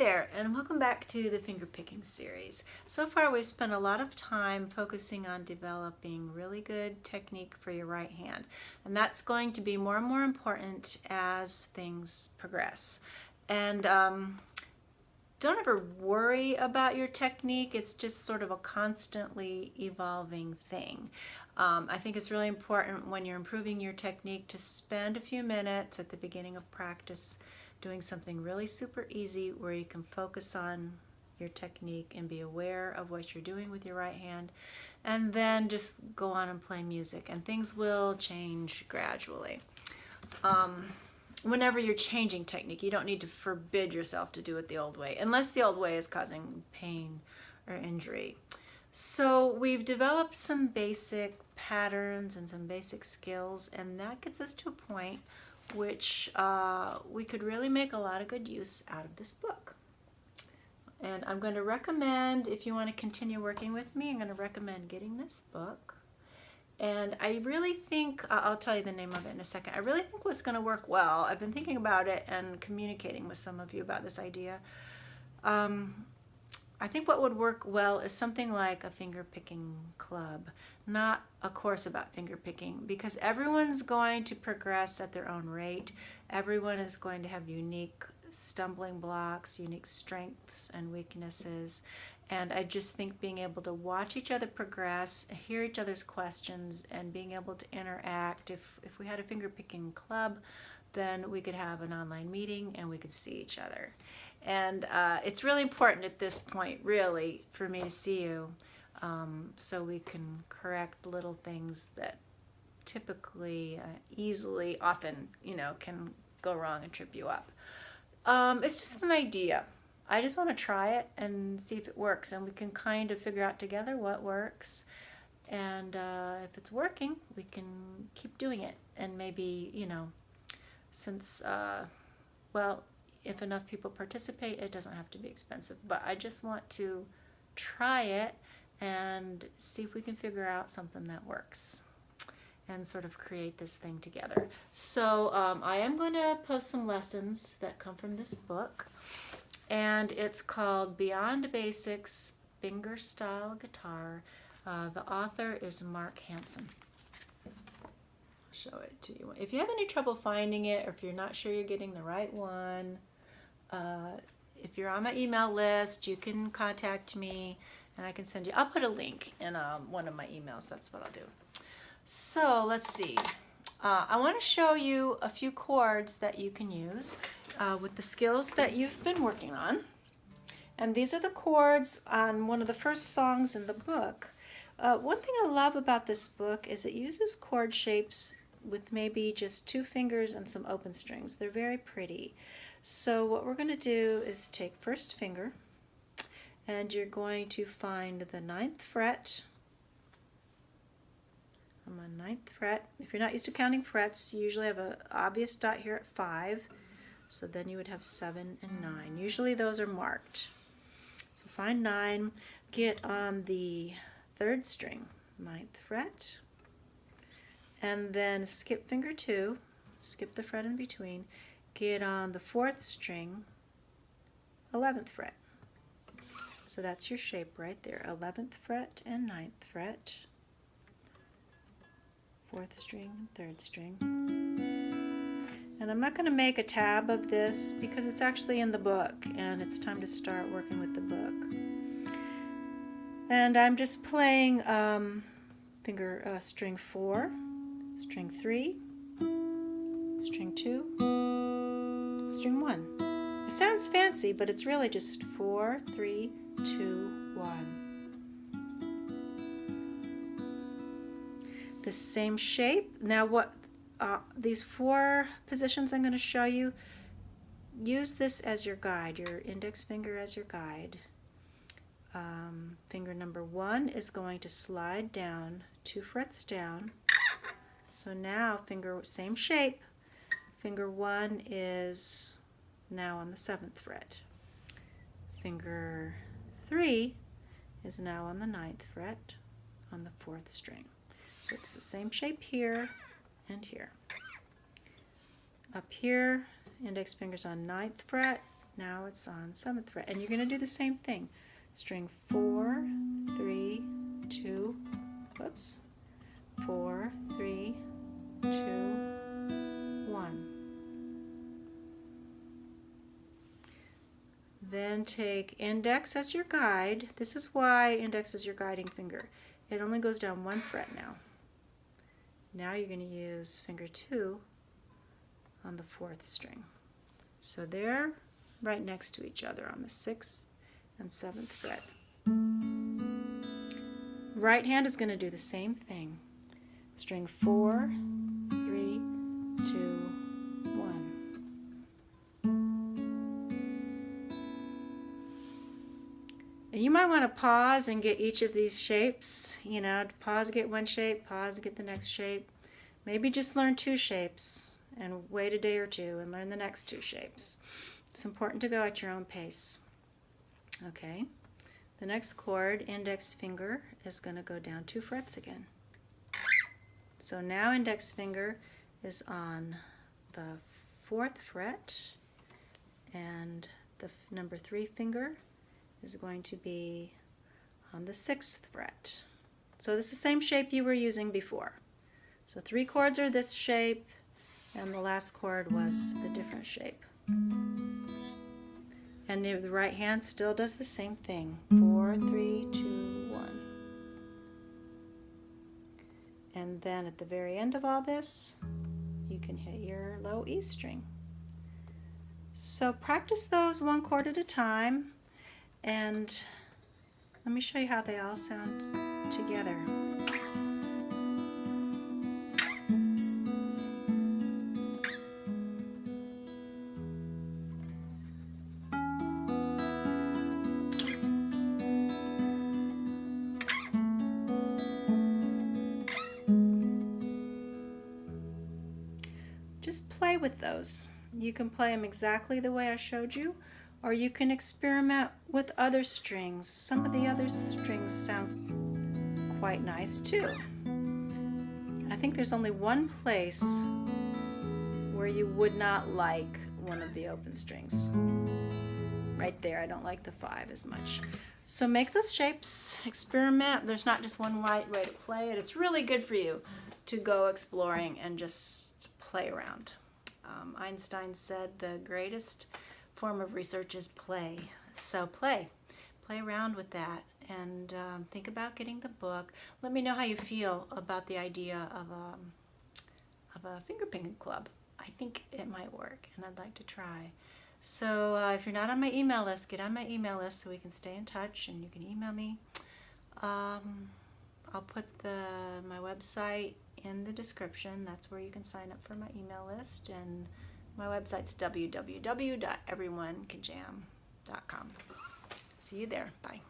there, and welcome back to the fingerpicking series. So far we've spent a lot of time focusing on developing really good technique for your right hand, and that's going to be more and more important as things progress. And don't ever worry about your technique. It's just sort of a constantly evolving thing. I think it's really important when you're improving your technique to spend a few minutes at the beginning of practice doing something really super easy where you can focus on your technique and be aware of what you're doing with your right hand, and then just go on and play music, and things will change gradually. Whenever you're changing technique, you don't need to forbid yourself to do it the old way, unless the old way is causing pain or injury. So we've developed some basic patterns and some basic skills, and that gets us to a point which we could really make a lot of good use out of this book. And I'm going to recommend, if you want to continue working with me, I'm going to recommend getting this book. And I really think, I'll tell you the name of it in a second, I really think what's going to work well, I've been thinking about it and communicating with some of you about this idea. I think what would work well is something like a fingerpicking club, not a course about fingerpicking, because everyone's going to progress at their own rate. Everyone is going to have unique stumbling blocks, unique strengths and weaknesses. And I just think being able to watch each other progress, hear each other's questions, and being able to interact. If we had a fingerpicking club, then we could have an online meeting and we could see each other. And it's really important at this point, really, for me to see you, so we can correct little things that typically, easily, often, can go wrong and trip you up. It's just an idea. I just want to try it and see if it works, and we can kind of figure out together what works. And if it's working, we can keep doing it. And maybe, since, well, if enough people participate, it doesn't have to be expensive. But I just want to try it and see if we can figure out something that works and sort of create this thing together. So I am going to post some lessons that come from this book, and it's called Beyond Basics Fingerstyle Guitar. The author is Mark Hansen. I'll show it to you. If you have any trouble finding it, or if you're not sure you're getting the right one, if you're on my email list, you can contact me and I can send you, I'll put a link in one of my emails. That's what I'll do. So let's see. I want to show you a few chords that you can use with the skills that you've been working on. And these are the chords on one of the first songs in the book. One thing I love about this book is it uses chord shapes with maybe just 2 fingers and some open strings. They're very pretty. So what we're going to do is take first finger, and you're going to find the 9th fret. I'm on 9th fret. If you're not used to counting frets, you usually have an obvious dot here at 5. So then you would have 7 and 9. Usually those are marked. So find 9, get on the 3rd string, 9th fret, and then skip finger 2, skip the fret in between, get on the 4th string, 11th fret. So that's your shape right there, 11th fret and 9th fret, 4th string, 3rd string. And I'm not going to make a tab of this because it's actually in the book and it's time to start working with the book. And I'm just playing string 4, string 3, string 2, string 1. It sounds fancy, but it's really just 4, 3, 2, 1. The same shape. Now what these 4 positions I'm going to show you, use this as your guide, your index finger as your guide. Finger number 1 is going to slide down 2 frets down. So now same shape, finger 1 is now on the 7th fret. Finger 3 is now on the 9th fret on the 4th string. So it's the same shape here and here. Up here, index finger's on 9th fret, Now it's on 7th fret, and you're going to do the same thing. String 4, 3, 2, whoops, 4, 3, 2, 1. Then take index as your guide. This is why index is your guiding finger. It only goes down 1 fret now. Now you're going to use finger 2 on the 4th string. So they're right next to each other on the 6th and 7th fret. Right hand is going to do the same thing. String 4, 3, 2, 1. And you might want to pause and get each of these shapes. You know, pause, get one shape, pause, get the next shape. Maybe just learn 2 shapes and wait a day or 2 and learn the next 2 shapes. It's important to go at your own pace. Okay, the next chord, index finger, is going to go down 2 frets again. So now index finger is on the 4th fret, and the number 3 finger is going to be on the 6th fret. So this is the same shape you were using before. So 3 chords are this shape, and the last chord was the different shape. And the right hand still does the same thing. 4, 3, 2, 1. And then at the very end of all this, you can hit your low E string. So practice those 1 chord at a time, and let me show you how they all sound together. Just play with those. You can play them exactly the way I showed you, or you can experiment with other strings. Some of the other strings sound quite nice too. I think there's only one place where you would not like one of the open strings. Right there, I don't like the 5 as much. So make those shapes, experiment. There's not just one right way to play it. It's really good for you to go exploring and just play around. Einstein said the greatest form of research is play. So play around with that, and think about getting the book. Let me know how you feel about the idea of a fingerpicking club. I think it might work, and I'd like to try. So if you're not on my email list, get on my email list so we can stay in touch, and you can email me. I'll put my website in the description. That's where you can sign up for my email list, and my website's www.everyonecanjam.com. See you there. Bye.